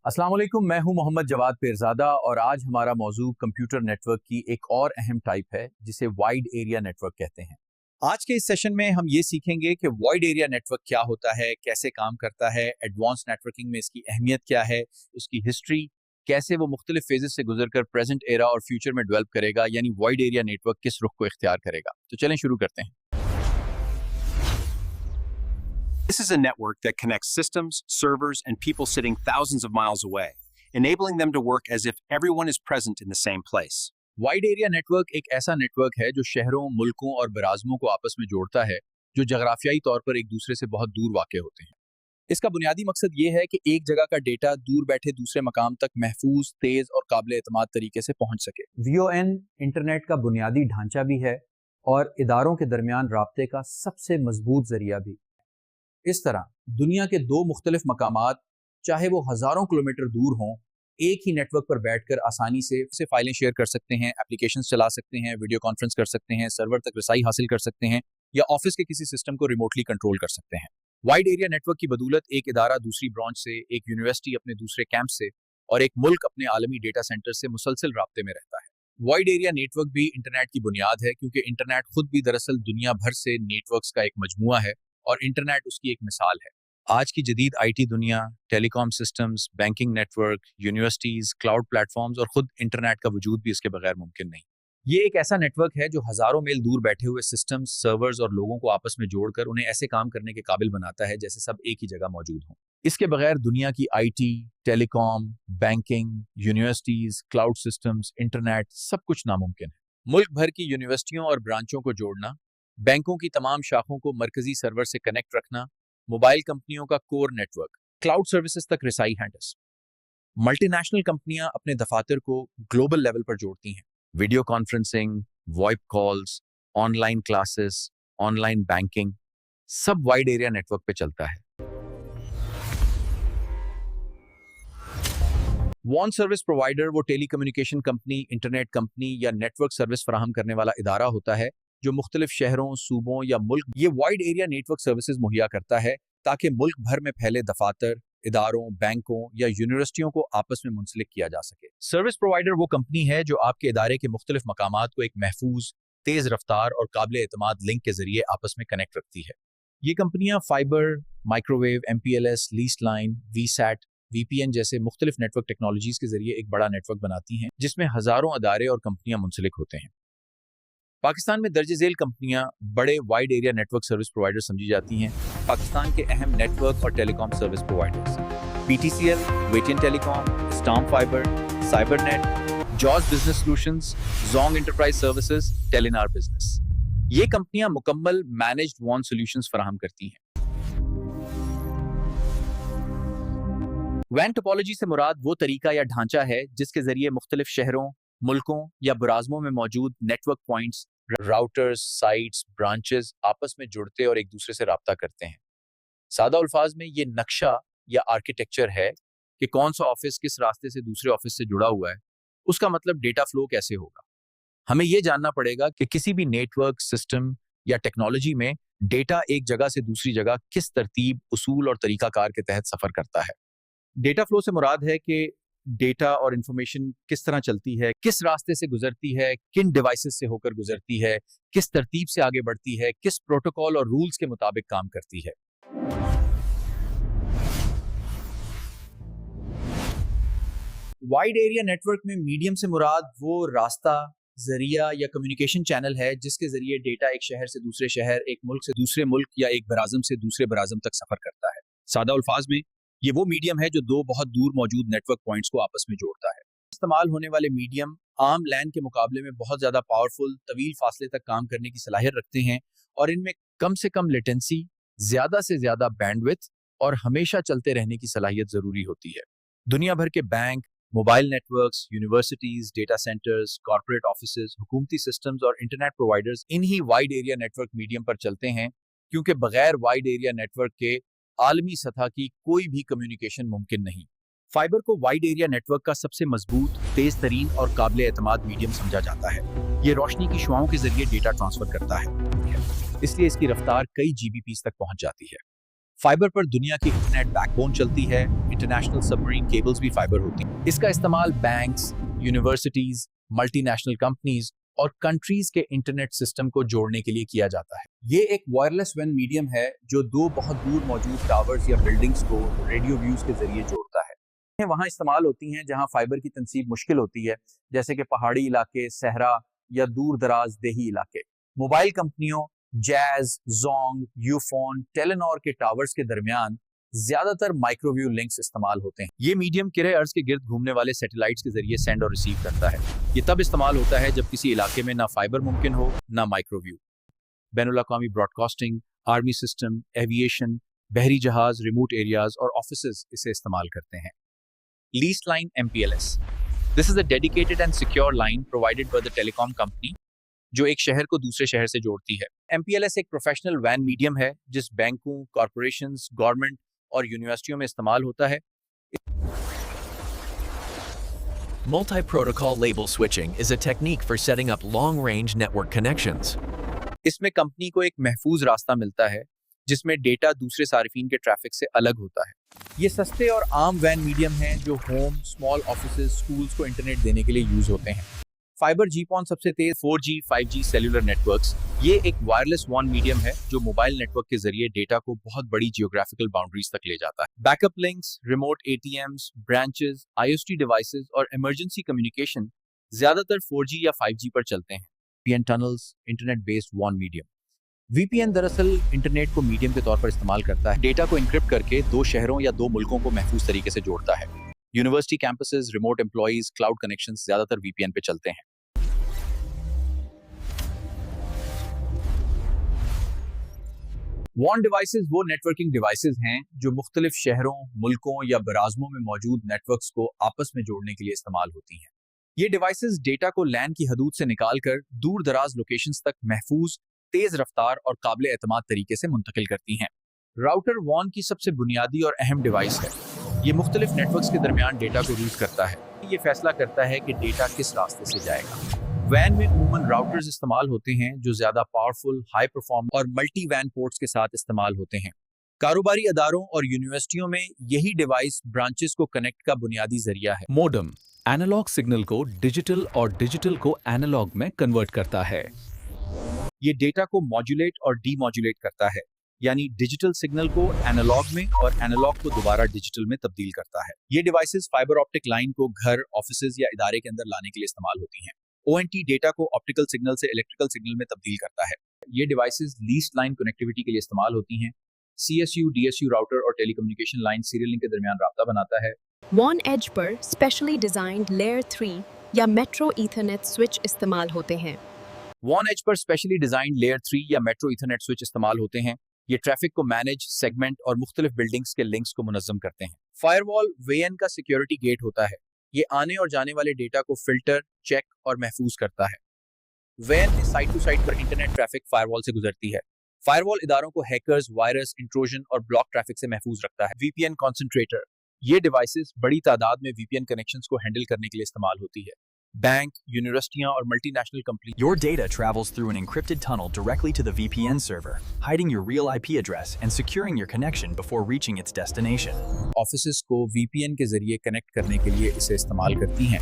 अस्सलाम वालेकुम, मैं हूं मोहम्मद जवाद पीरज़ादा और आज हमारा मौजू कंप्यूटर नेटवर्क की एक और अहम टाइप है जिसे वाइड एरिया नेटवर्क कहते हैं। आज के इस सेशन में हम ये सीखेंगे कि वाइड एरिया नेटवर्क क्या होता है, कैसे काम करता है, एडवांस नेटवर्किंग में इसकी अहमियत क्या है, उसकी हिस्ट्री, कैसे वो मुख्तलिफ फेजेस से गुजरकर प्रेजेंट एरा और फ्यूचर में डेवलप करेगा, यानी वाइड एरिया नेटवर्क किस रुख को इख्तियार करेगा। तो चलें शुरू करते हैं। This is a network that connects systems, servers, and people sitting thousands of miles away, enabling them to work as if everyone is present in the same place. Wide area network एक ऐसा network है जो शहरों, मुल्कों और बराज़मों को आपस में जोड़ता है, जो जगराफियाई तौर पर एक दूसरे से बहुत दूर वाक़ होते हैं। इसका बुनियादी मकसद ये है कि एक जगह का डेटा दूर बैठे दूसरे मकाम तक महफूज, तेज़ और काबिल एतमाद तरीके से पहुंच सके। VON इंटरनेट का बुनियादी ढांचा भी है और इदारों के दरमियान राब्ते का सबसे मजबूत जरिया भी। इस तरह दुनिया के दो मुख्तलिफ मकामात, चाहे वो हज़ारों किलोमीटर दूर हों, एक ही नेटवर्क पर बैठकर आसानी से फाइलें शेयर कर सकते हैं, एप्लीकेशंस चला सकते हैं, वीडियो कॉन्फ्रेंस कर सकते हैं, सर्वर तक रसाई हासिल कर सकते हैं या ऑफिस के किसी सिस्टम को रिमोटली कंट्रोल कर सकते हैं। वाइड एरिया नेटवर्क की बदौलत एक इदारा दूसरी ब्रांच से, एक यूनिवर्सिटी अपने दूसरे कैंप से और एक मुल्क अपने आलमी डेटा सेंटर से मुसलसल राब्ते में रहता है। वाइड एरिया नेटवर्क भी इंटरनेट की बुनियाद है, क्योंकि इंटरनेट खुद भी दरअसल दुनिया भर से नेटवर्क्स का एक मजमुआ है और इंटरनेट उसकी एक मिसाल है। आज की जदीद आईटी दुनिया, telecom systems, banking network, universities, cloud platforms और खुद इंटरनेट का वजूद भी इसके बगैर मुमकिन नहीं। ये एक ऐसा नेटवर्क है जो हजारों मील दूर बैठे हुए सिस्टम्स, सर्वर्स और लोगों को आपस में जोड़कर उन्हें ऐसे काम करने के काबिल बनाता है जैसे सब एक ही जगह मौजूद हों। इसके बगैर दुनिया की IT, telecom, banking, universities, cloud systems, internet सब कुछ नामुमकिन है। मुल्क भर की यूनिवर्सिटियों और ब्रांचों को जोड़ना, बैंकों की तमाम शाखों को मरकजी सर्वर से कनेक्ट रखना, मोबाइल कंपनियों का कोर नेटवर्क, क्लाउड सर्विसेज तक रसाई हैंडल्स। मल्टीनेशनल कंपनियां अपने दफातर को ग्लोबल लेवल पर जोड़ती हैं। Video conferencing, VoIP calls, online classes, online banking सब वाइड एरिया नेटवर्क पे चलता है। वॉन सर्विस प्रोवाइडर वो telecommunication company, internet company या नेटवर्क सर्विस फराहम करने वाला इदारा होता है जो मुख्तलिफ शहरों, सूबों या मुल्क ये वाइड एरिया नेटवर्क सर्विसेज मुहैया करता है ताकि मुल्क भर में फैले दफातर, इदारों, बैंकों या यूनिवर्सिटियों को आपस में मुंसलिक किया जा सके। सर्विस प्रोवाइडर वो कंपनी है जो आपके इदारे के मुख्तलिफ मकामात को एक महफूज, तेज रफ्तार और काबिल एतमाद लिंक के जरिए आपस में कनेक्ट रखती है। ये कंपनियां fibre, microwave, MPLS, least line, VSAT, VPN जैसे मुख्तलिफ नेटवर्क टेक्नोलॉजीज के जरिए एक बड़ा नेटवर्क बनाती हैं जिसमें हजारों अदारे और कंपनियां मुंसलिक होते हैं। पाकिस्तान में दर्ज झेल कंपनियां बड़े wide area network service provider समझी जाती हैं। पाकिस्तान के अहम नेटवर्क और telecom service providers PTCL, Wateen telecom, Storm Fiber, Cybernet, Jazz business solutions, Zong enterprise services, Telenor business. ये कंपनियां मुकम्मल मैनेज्ड वॉन सॉल्यूशंस फराहम करती हैं। वैन टोपोलॉजी से मुराद वो तरीका या ढांचा है जिसके जरिए मुख्तलिफ शहरों, मुल्कों या बराज़मों में मौजूद network points, routers, sites, branches आपस में जुड़ते और एक दूसरे से राब्ता करते हैं। सादा अल्फाज में ये नक्शा या आर्किटेक्चर है कि कौन सा ऑफिस किस रास्ते से दूसरे ऑफिस से जुड़ा हुआ है, उसका मतलब डेटा फ्लो कैसे होगा। हमें यह जानना पड़ेगा कि किसी भी नेटवर्क, सिस्टम या टेक्नोलॉजी में डेटा एक जगह से दूसरी जगह किस तरतीब, उसूल और तरीकाकार के तहत सफर करता है। डेटा फ्लो से मुराद है कि डेटा और इंफॉर्मेशन किस तरह चलती है, किस रास्ते से गुजरती है, किन डिवाइसेस से होकर गुजरती है, किस तरतीब से आगे बढ़ती है, किस प्रोटोकॉल और रूल्स के मुताबिक काम करती है। वाइड एरिया नेटवर्क में मीडियम से मुराद वो रास्ता, जरिया या कम्युनिकेशन चैनल है जिसके जरिए डेटा एक शहर से दूसरे शहर, एक मुल्क से दूसरे मुल्क या एक बराज़म से दूसरे बराज़म तक सफर करता है। सादा अल्फाज में ये वो मीडियम है जो दो बहुत दूर मौजूद नेटवर्क पॉइंट्स को आपस में जोड़ता है। इस्तेमाल होने वाले मीडियम आम लैन के मुकाबले में बहुत ज़्यादा पावरफुल, तवील फासले तक काम करने की सलाहियत रखते हैं और इनमें कम से कम लेटेंसी, ज़्यादा से ज़्यादा बैंडविड्थ और हमेशा चलते रहने की सलाहियत ज़रूरी होती है। दुनिया भर के bank, mobile networks, universities, data centres, corporate offices, हुकूमती सिस्टम्स और इंटरनेट प्रोवाइडर्स इन्हीं वाइड एरिया नेटवर्क मीडियम पर चलते हैं, क्योंकि बगैर वाइड एरिया नेटवर्क के आलमी सतह की कोई भी कम्युनिकेशन मुमकिन नहीं। फाइबर को वाइड एरिया नेटवर्क का सबसे मजबूत, तेज तरीन और काबिल एतमाद मीडियम समझा जाता है। ये रोशनी की शुआओं के जरिए डेटा ट्रांसफर करता है, इसलिए इसकी रफ्तार कई GBPs तक पहुंच जाती है। फाइबर पर दुनिया की इंटरनेट बैकबोन चलती है, इंटरनेशनल सबमरीन केबल्स भी फाइबर होती हैं। इसका इस्तेमाल बैंक्स, यूनिवर्सिटीज, मल्टीनेशनल कंपनीज और कंट्रीज के इंटरनेट सिस्टम को जोड़ने के लिए किया जाता है। ये एक वायरलेस वैन मीडियम है जो दो बहुत दूर मौजूद टावर्स या बिल्डिंग्स को रेडियो व्यूज के जरिए जोड़ता है। ये वहाँ इस्तेमाल होती हैं जहाँ फाइबर की तनसीब मुश्किल होती है, जैसे कि पहाड़ी इलाके, सहरा या दूर दराज देही इलाके। मोबाइल कंपनियों जैज, जोंग, यूफोन, टेलीनॉर के टावर्स के दरमियान ज्यादातर माइक्रोवेव लिंक्स इस्तेमाल होते हैं। ये मीडियम किरे अर्ज के गिर्द घूमने वाले सैटेलाइट्स के जरिए सेंड और रिसीव करता है। ये तब इस्तेमाल होता है जब किसी इलाके में ना फाइबर मुमकिन हो ना माइक्रोवेव। बैनुल-अक़वामी ब्रॉडकास्टिंग, आर्मी सिस्टम, एविएशन, बहरी जहाज, रिमोट एरियाज और ऑफिसेज इसे इस्तेमाल करते हैं। Least line MPLS। This is a dedicated and secure line provided by the telecom company जो एक शहर को दूसरे शहर से जोड़ती है। MPLS एक प्रोफेशनल वैन मीडियम है जिस बैंकों, कॉरपोरेशंस, गवर्नमेंट और यूनिवर्सिटियों में इस्तेमाल होता है। Multi-protocol label switching is a technique for setting up long-range network connections. इसमें कंपनी को एक महफूज रास्ता मिलता है जिसमें डेटा दूसरे सार्फिन के ट्रैफिक से अलग होता है। ये सस्ते और आम वैन मीडियम हैं जो होम, स्मॉल ऑफिसेज, स्कूल्स को इंटरनेट देने के लिए यूज होते हैं। फाइबर GPON सबसे तेज 4G, 5G सेल्युलर नेटवर्क्स। ये एक वायरलेस वॉन मीडियम है जो मोबाइल नेटवर्क के जरिए डेटा को बहुत बड़ी जियोग्राफिकल बाउंड्रीज तक ले जाता है। Backup links, remote ATMs, branches, IoT devices और इमरजेंसी कम्युनिकेशन ज्यादातर 4G या 5G पर चलते हैं। VPN टनल्स, इंटरनेट बेस्ड वॉन मीडियम। VPN दरअसल इंटरनेट को मीडियम के तौर पर इस्तेमाल करता है। डेटा को इनक्रिप्ट करके दो शहरों या दो मुल्कों को महफूज तरीके से जोड़ता है। University campuses, remote employees, cloud connections ज्यादातर VPN पे चलते हैं। वॉन डिवाइसेस वो नेटवर्किंग डिवाइसेस हैं जो मुख्तलिफ शहरों, मुल्कों या बराज़मों में मौजूद नेटवर्क्स को आपस में जोड़ने के लिए इस्तेमाल होती हैं। ये डिवाइसेस डेटा को लैन की हदूद से निकालकर दूर दराज लोकेशंस तक महफूज, तेज रफ्तार और काबिल एतमाद तरीके से मुंतकिल करती हैं। राउटर वॉन की सबसे बुनियादी और अहम डिवाइस है। ये मुख्तलिफ नेटवर्क्स के दरमियान डेटा को रूट करता है। ये फैसला करता है कि डेटा किस रास्ते से जाएगा। वैन में उमूमन राउटर्स इस्तेमाल होते हैं जो ज्यादा पावरफुल, हाई परफॉर्म और मल्टी वैन पोर्ट्स के साथ इस्तेमाल होते हैं। कारोबारी अदारों और यूनिवर्सिटियों में यही डिवाइस ब्रांचेस को कनेक्ट का बुनियादी जरिया है। मोडम एनालॉग सिग्नल को डिजिटल और डिजिटल को एनालॉग में कन्वर्ट करता है। ये डेटा को मॉड्यूलेट और डीमॉड्यूलेट करता है, यानी डिजिटल सिग्नल को एनालॉग में और एनालॉग को दोबारा डिजिटल में तब्दील करता है। ये डिवाइसेस फाइबर ऑप्टिक लाइन को घर, ऑफिसेज या इदारे के अंदर लाने के लिए इस्तेमाल होती हैं। ONT डेटा को ऑप्टिकल सिग्नल से इलेक्ट्रिकल सिग्नल में तब्दील करता है। ये डिवाइसेस लीस्ट लाइन कनेक्टिविटी के लिए इस्तेमाल होती हैं। CSU, DSU राउटर और टेलीकम्युनिकेशन लाइन सीरियल लिंक के दरमियान राब्ता बनाता है। वॉन एज पर स्पेशली डिजाइंड लेयर 3 या मेट्रो ईथरनेट स्विच इस्तेमाल होते हैं। वॉन एज पर स्पेशली डिजाइंड लेयर 3 या मेट्रो ईथरनेट स्विच इस्तेमाल होते हैं। ये ट्रैफिक को मैनेज, सेगमेंट और मुख्तलिफ बिल्डिंग्स के लिंक्स को मुनज़्ज़म करते हैं। फायरवॉल VN का सिक्योरिटी गेट होता है। ये आने और जाने वाले डेटा को फिल्टर, चेक और महफूज करता है। वैन में साइट टू साइट पर इंटरनेट ट्रैफिक फायरवॉल से गुजरती है। फायरवॉल इदारों को हैकर्स, वायरस, इंट्रोजन और ब्लॉक ट्रैफिक से महफूज रखता है। VPN कॉन्सेंट्रेटर, ये डिवाइसेस बड़ी तादाद में VPN कनेक्शंस को हैंडल करने के लिए इस्तेमाल होती है। बैंक, यूनिवर्सिटियां और multinational company. Your data travels through an encrypted tunnel directly to the VPN server, hiding your real IP address and securing your connection before reaching its destination. Offices को VPN के जरिए कनेक्ट करने के लिए इसे इस्तेमाल करती हैं।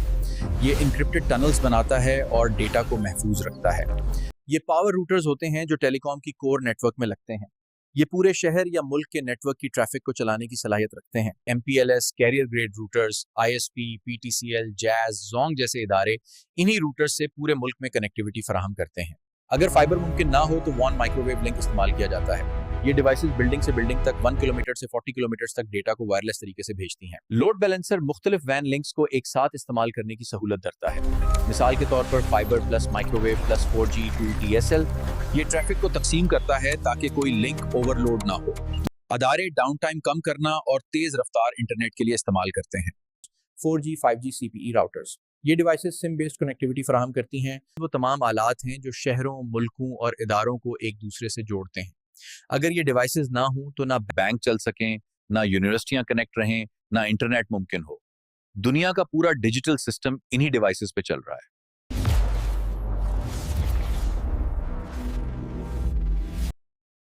ये इंक्रिप्टेड टनल्स बनाता है और डेटा को महफूज रखता है। ये पावर रूटर्स होते हैं जो टेलीकॉम की कोर नेटवर्क में लगते हैं। ये पूरे शहर या मुल्क के नेटवर्क की ट्रैफिक को चलाने की सलाहियत रखते हैं। MPLS, carrier grade routers, ISP, PTCL, Jazz, Zong जैसे इदारे इन्हीं रूटर्स से पूरे मुल्क में कनेक्टिविटी फराहम करते हैं। अगर फाइबर मुमकिन ना हो तो वॉन माइक्रोवेव लिंक इस्तेमाल किया जाता है। ये डिवाइसेस बिल्डिंग से बिल्डिंग तक 1 किलोमीटर से 40 किलोमीटर तक डेटा को वायरलेस तरीके से भेजती हैं। लोड बैलेंसर मुख्तलिफ वैन लिंक्स को एक साथ इस्तेमाल करने की सहूलत धरता है। मिसाल के तौर पर fibre plus microwave plus 4G 2 DSL ये ट्रैफिक को तकसीम करता है ताकि कोई लिंक ओवरलोड ना हो। अदारे डाउन टाइम कम करना और तेज रफ्तार इंटरनेट के लिए इस्तेमाल करते हैं। 4G 5G CPE राउटर्स, ये डिवाइसेस सिम बेस्ड कनेक्टिविटी फराहम करती हैं। वो तमाम आलात हैं जो शहरों, मुल्कों और इदारों को एक दूसरे से जोड़ते हैं। अगर ये डिवाइसेस ना हो तो ना बैंक चल सकें, ना यूनिवर्सिटियां कनेक्ट रहें, ना इंटरनेट मुमकिन हो। दुनिया का पूरा डिजिटल सिस्टम इन्हीं डिवाइसेस पे चल रहा है।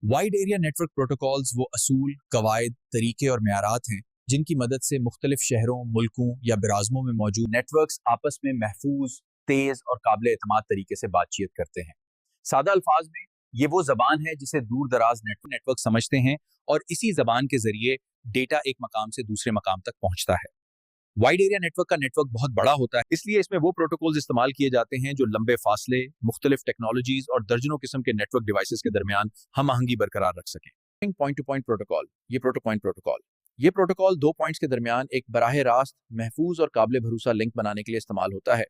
वाइड एरिया नेटवर्क प्रोटोकॉल्स वो असूल, कवायद, तरीके और मेयारात हैं जिनकी मदद से मुख्तलिफ शहरों, मुल्कों या बिराज़मों में मौजूद नेटवर्क्स आपस में महफूज, तेज़ और काबिल एतमाद तरीके से बातचीत करते हैं। सादा अल्फाज में ये वो ज़बान है जिसे दूर दराज नेटवर्क समझते हैं और इसी ज़बान के ज़रिए डेटा एक मकाम से दूसरे मकाम तक पहुंचता है। वाइड एरिया नेटवर्क का नेटवर्क बहुत बड़ा होता है, इसलिए इसमें वो प्रोटोकॉल्स इस्तेमाल किए जाते हैं जो लंबे फासले, मुख्तलिफ टेक्नोलॉजीज और दर्जनों किस्म के नेटवर्क डिवाइसेस के दरमियान हम आहंगी बरकरार रख सकें। पॉइंट टू पॉइंट प्रोटोकॉल, ये प्रोटोकॉल दो पॉइंट्स के दरमियान एक बराह रास्त, महफूज और काबिल भरोसा लिंक बनाने के लिए इस्तेमाल होता है।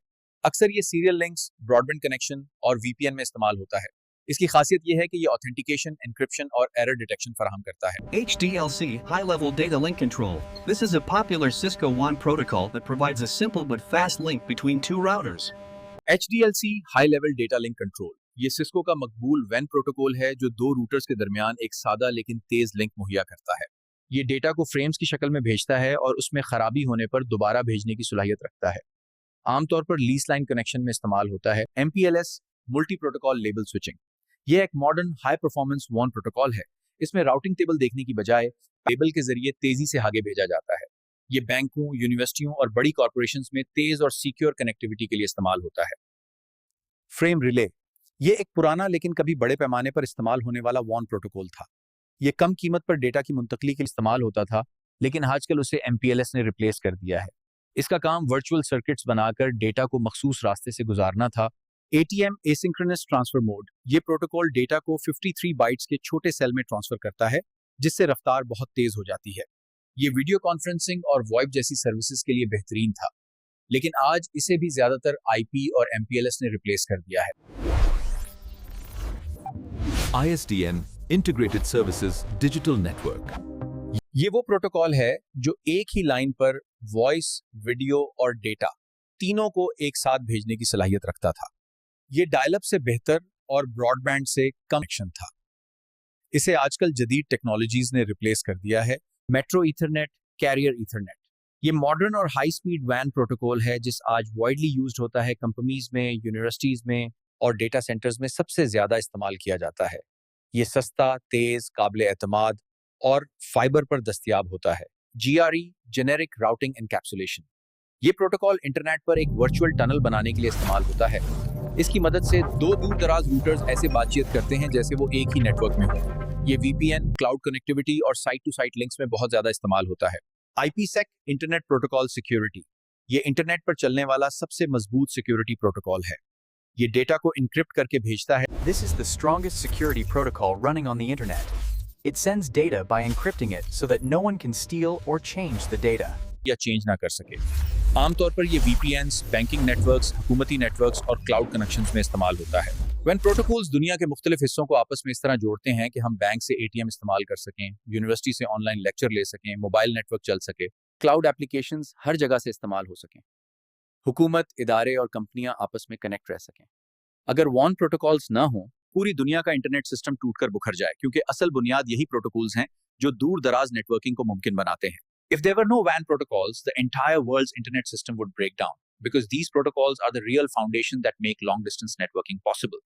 अक्सर ये सीरियल लिंक्स, ब्रॉडबैंड कनेक्शन और VPN में इस्तेमाल होता है। इसकी खासियत यह है कि ये ऑथेंटिकेशन, एन्क्रिप्शन और एरर डिटेक्शन फराहम करता है। HDLC, High-Level Data Link Control. This is a popular Cisco WAN protocol that provides a simple but fast link between two routers. HDLC high level data link control ये Cisco का मकबूल WAN protocol है जो दो routers के दरमियान एक सादा लेकिन तेज लिंक मुहैया करता है। ये डेटा को फ्रेम्स की शक्ल में भेजता है और उसमें खराबी होने पर दोबारा भेजने की सलाहियत रखता है। आमतौर पर लीस लाइन कनेक्शन में इस्तेमाल होता है। MPLS multi protocol label switching ये एक modern high performance WAN protocol है। इसमें राउटिंग टेबल देखने की बजाय टेबल के जरिए तेजी से आगे भेजा जाता है। ये बैंकों, यूनिवर्सिटियों और बड़ी कॉर्पोरेशंस में तेज और सिक्योर कनेक्टिविटी के लिए इस्तेमाल होता है। फ्रेम रिले ये एक पुराना लेकिन कभी बड़े पैमाने पर इस्तेमाल होने वाला WAN प्रोटोकॉल था। ये कम कीमत पर डेटा की मुंतकली के लिए इस्तेमाल होता था, लेकिन आजकल उसे MPLS ने रिप्लेस कर दिया है। इसका काम वर्चुअल सर्किट्स बनाकर डेटा को मखसूस रास्ते से गुजारना था। ATM एसिंक्रोनस ट्रांसफर मोड ये प्रोटोकॉल डेटा को 53 बाइट्स के छोटे सेल में ट्रांसफर करता है, जिससे रफ्तार बहुत तेज हो जाती है। ये वीडियो कॉन्फ्रेंसिंग और वॉइप जैसी सर्विसेज के लिए बेहतरीन था, लेकिन आज इसे भी ज्यादातर IP और MPLS ने रिप्लेस कर दिया है। ISDN Integrated Services Digital Network. ये वो प्रोटोकॉल है जो एक ही लाइन पर वॉइस, वीडियो और डेटा तीनों को एक साथ भेजने की सलाहियत रखता था। ये डायल-अप से बेहतर और ब्रॉडबैंड से कम कनेक्शन था। इसे आजकल जदीद टेक्नोलॉजीज ने रिप्लेस कर दिया है। मेट्रो ईथरनेट, कैरियर ईथरनेट ये मॉडर्न और हाई स्पीड WAN प्रोटोकॉल है जिस आज वाइडली यूज्ड होता है, कंपनीज में, यूनिवर्सिटीज में और डेटा सेंटर्स में सबसे ज्यादा इस्तेमाल किया जाता है। ये सस्ता, तेज, काबिल एतमाद और फाइबर पर दस्तयाब होता है। GRE जेनेरिक राउटिंग एनकैप्सुलेशन ये प्रोटोकॉल इंटरनेट पर एक वर्चुअल टनल बनाने के लिए इस्तेमाल होता है। इसकी मदद से दो दूर दराज रूटर्स ऐसे बातचीत करते हैं जैसे वो एक ही नेटवर्क में हो। ये VPN, क्लाउड कनेक्टिविटी और साइट टू साइट लिंक्स में बहुत ज्यादा इस्तेमाल होता है। IPsec इंटरनेट प्रोटोकॉल सिक्योरिटी ये इंटरनेट पर चलने वाला सबसे मजबूत सिक्योरिटी प्रोटोकॉल है। ये डेटा को इनक्रिप्ट करके भेजता है। This is the strongest security protocol running on the internet. It sends data by encrypting it so that no one can steal or change the data. या चेंज ना कर सके। आमतौर पर ये VPNs, बैंकिंग नेटवर्क्स, हुकूमती नेटवर्क्स और cloud connections में इस्तेमाल होता है। WAN प्रोटोकॉल्स दुनिया के मुख्तलिफ हिस्सों को आपस में इस तरह जोड़ते हैं कि हम बैंक से ATM इस्तेमाल कर सकें, यूनिवर्सिटी से ऑनलाइन लेक्चर ले सकें, मोबाइल नेटवर्क चल सके, क्लाउड एप्लीकेशंस हर जगह से इस्तेमाल हो सकें, हुकूमत, इदारे और कंपनियां आपस में कनेक्ट रह सकें। अगर WAN प्रोटोकॉल्स ना हो, पूरी दुनिया का इंटरनेट सिस्टम टूटकर बुखर जाए, क्योंकि असल बुनियाद यही प्रोटोकॉल्स हैं जो दूर दराज नेटवर्किंग को मुमकिन बनाते हैं। If there were no WAN protocols, the entire world's internet system would break down, because these protocols are the real foundation that make long-distance networking possible.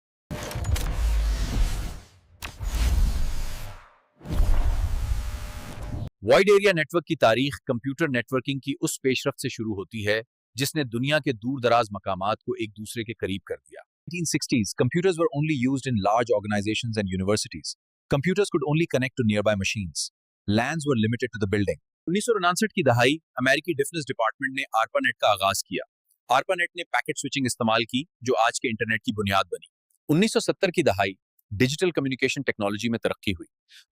Wide area network की तारीख कंप्यूटर नेटवर्किंग की उस पेशरफ्त से शुरू होती है जिसने दुनिया के दूर दराज मकामात को एक दूसरे के करीब कर दिया। 1960s, computers were only used in large organizations and universities. Computers could only connect to nearby machines. LANs were limited to the building. 1959 की दहाई अमेरिकी डिफेंस डिपार्टमेंट ने ARPANET का आगाज किया। ARPANET ने पैकेट स्विचिंग इस्तेमाल की जो आज के इंटरनेट की बुनियाद बनी। 1970 की दहाई डिजिटल कम्युनिकेशन टेक्नोलॉजी में तरक्की हुई।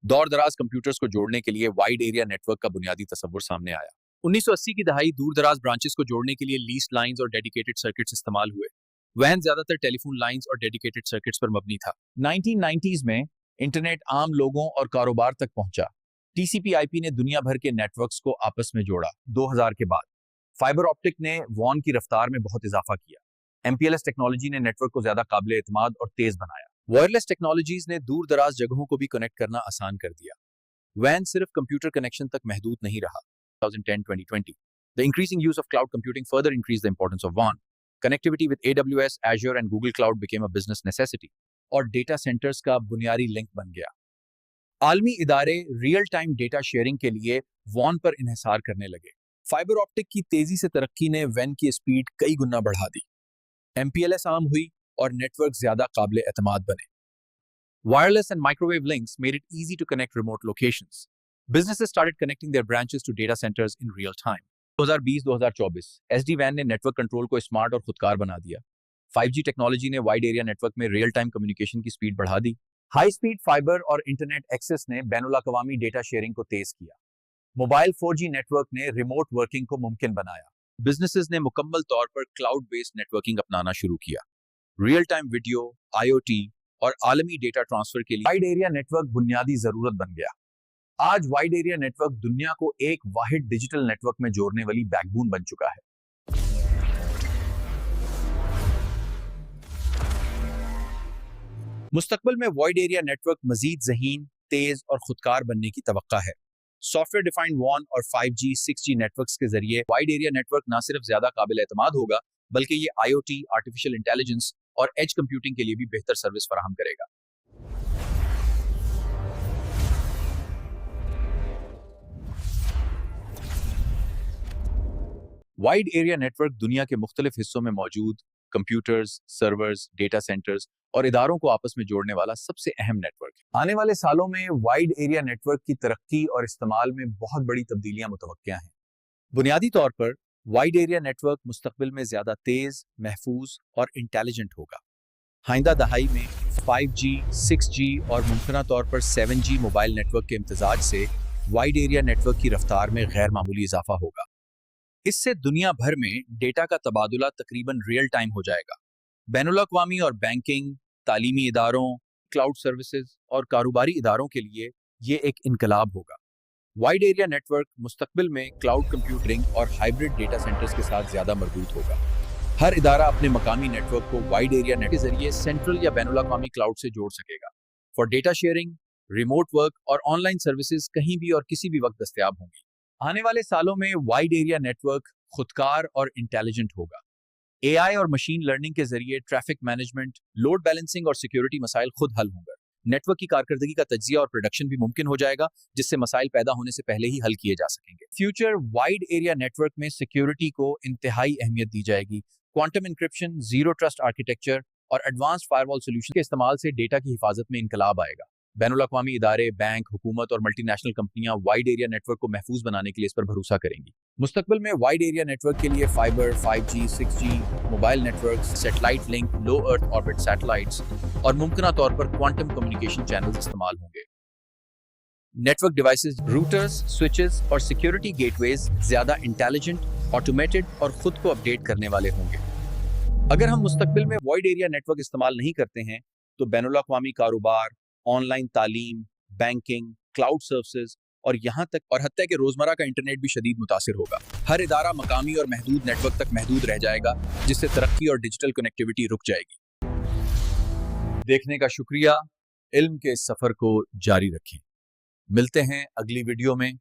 दौर दराज कंप्यूटर्स को जोड़ने के लिए वाइड एरिया नेटवर्क का बुनियादी तस्वुर सामने आया। 1980 की दहाई दूर दराज ब्रांचेस को जोड़ने के लिए लीज लाइंस और डेडिकेटेड सर्किट्स इस्तेमाल हुए। WAN ज्यादातर टेलीफोन लाइंस और डेडिकेटेड सर्किट्स पर मबनी था। 1990s में इंटरनेट आम लोगों और कारोबार तक पहुंचा। TCP/IP ने दुनिया भर के नेटवर्क्स को आपस में जोड़ा। 2000 के बाद फाइबर ऑप्टिक ने WAN की रफ्तार में बहुत इजाफा किया। MPLS टेक्नोलॉजी ने नेटवर्क को ज्यादा काबिल एतमाद और तेज बनाया। वायरलेस टेक्नोलॉजीज ने दूर दराज जगहों को भी कनेक्ट करना आसान कर दिया। WAN सिर्फ कंप्यूटर कनेक्शन तक महदूद नहीं रहा। 2010-2020 The increasing use of cloud computing further increased the importance of WAN. Connectivity with AWS, Azure and Google Cloud became a business necessity और डेटा सेंटर्स का बुनियादी लिंक बन गया। आलमी इदारे रियल टाइम डेटा शेयरिंग के लिए वॉन पर इन्हिसार करने लगे। फाइबर ऑप्टिक की तेजी से तरक्की ने वैन की स्पीड कई गुना बढ़ा दी। MPLS आम हुई और नेटवर्क ज्यादा काबिल एतमाद बने। Wireless and microwave links made it easy to connect remote locations. Businesses started connecting their branches to data centers in real time. 2020-2024 SD-WAN ने नेटवर्क कंट्रोल को स्मार्ट और खुदकार बना दिया। 5G टेक्नोलॉजी ने वाइड एरिया नेटवर्क में real time communication की speed बढ़ा दी। High speed fibre और इंटरनेट एक्सेस ने बैनुल-अक़वामी डेटा शेयरिंग को तेज किया। मोबाइल 4G नेटवर्क ने रिमोट वर्किंग को मुमकिन बनाया। बिजनेसेस ने मुकम्मल तौर पर क्लाउड बेस्ड नेटवर्किंग अपनाना शुरू किया। रियल टाइम वीडियो, IoT और आलमी डेटा ट्रांसफर के लिए वाइड एरिया नेटवर्क बुनियादी जरूरत बन गया। आज वाइड एरिया नेटवर्क दुनिया को एक वाहिद डिजिटल नेटवर्क में जोड़ने वाली बैकबोन बन चुका है। मुस्तकबिल में वाइड एरिया नेटवर्क मजीद ज़हीन, तेज और खुदकार बनने की तवक्का है। सॉफ्टवेयर डिफाइंड WAN और 5G, 6G नेटवर्क्स के जरिए वाइड एरिया नेटवर्क न सिर्फ ज्यादा काबिल एतमाद होगा, बल्कि ये IoT, आर्टिफिशियल इंटेलिजेंस और एज कंप्यूटिंग के लिए भी बेहतर सर्विस फराहम करेगा। वाइड एरिया नेटवर्क दुनिया के मुख्तलिफ हिस्सों में मौजूद कंप्यूटर्स, सर्वर्स, डेटा सेंटर्स और इदारों को आपस में जोड़ने वाला सबसे अहम नेटवर्क है। आने वाले सालों में वाइड एरिया नेटवर्क की तरक्की और इस्तेमाल में बहुत बड़ी तब्दीलियां मुतवक्किया हैं। बुनियादी तौर पर वाइड एरिया नेटवर्क मुस्तकबिल में ज्यादा तेज, महफूज और इंटेलिजेंट होगा। आइंदा दहाई में 5G, 6G और मुमकिना तौर पर 7G मोबाइल नेटवर्क के इम्तजाज से वाइड एरिया नेटवर्क की रफ्तार में गैर मामूली इजाफा होगा। इससे दुनिया भर में डेटा का तबादुला तकरीबन रियल टाइम हो जाएगा। बैनुल-अक़वामी और बैंकिंग, तालीमी इदारों, क्लाउड सर्विसेज और कारोबारी इदारों के लिए ये एक इनकलाब होगा। वाइड एरिया नेटवर्क मुस्तकबिल में क्लाउड कंप्यूटिंग और हाइब्रिड डेटा सेंटर्स के साथ ज्यादा मरबूत होगा। हर इदारा अपने मकामी नेटवर्क को वाइड एरिया नेट के जरिए सेंट्रल या बैनुल-अक़वामी क्लाउड से जोड़ सकेगा। For data sharing, remote work और ऑनलाइन सर्विसेज कहीं भी और किसी भी वक्त दस्तयाब होंगी। आने वाले सालों में वाइड एरिया नेटवर्क खुदकार और इंटेलिजेंट होगा। AI और मशीन लर्निंग के जरिए ट्रैफिक मैनेजमेंट, लोड बैलेंसिंग और सिक्योरिटी मसाइल खुद हल होंगे। नेटवर्क की कारकर्दगी का तज्जिया और प्रोडक्शन भी मुमकिन हो जाएगा, जिससे मसाइल पैदा होने से पहले ही हल किए जा सकेंगे। फ्यूचर वाइड एरिया नेटवर्क में सिक्योरिटी को इंतहाई अहमियत दी जाएगी। Quantum encryption, zero trust architecture और एडवांस्ड फायरवॉल सोल्यूशन के इस्तेमाल से डेटा की हिफाजत में इनकलाब आएगा। बैनुल-अक़वामी इदारे, बैंक, हुकूमत और मल्टीनेशनल कंपनियां वाइड एरिया नेटवर्क को महफूज बनाने के लिए इस पर भरोसा करेंगी। मुस्तकबिल में वाइड एरिया नेटवर्क के लिए fibre, 5G, 6G, mobile network, satellite link, low earth orbit satellites और मुमकिना तौर पर क्वांटम कम्युनिकेशन चैनल्स इस्तेमाल होंगे। नेटवर्क डिवाइसेस, रूटर्स, स्विचेस और सिक्योरिटी गेटवेज ज्यादा इंटेलिजेंट, ऑटोमेटेड और खुद को अपडेट करने वाले होंगे। अगर हम मुस्तकबिल में वाइड एरिया नेटवर्क इस्तेमाल नहीं करते हैं तो बैनुल-अक़वामी कारोबार, ऑनलाइन तालीम, बैंकिंग, क्लाउड सर्विसेज और यहाँ तक और हत्या के रोजमर्रा का इंटरनेट भी शदीद मुतासिर होगा। हर इदारा मकामी और महदूद नेटवर्क तक महदूद रह जाएगा, जिससे तरक्की और डिजिटल कनेक्टिविटी रुक जाएगी। देखने का शुक्रिया। इल्म के इस सफर को जारी रखें। मिलते हैं अगली वीडियो में।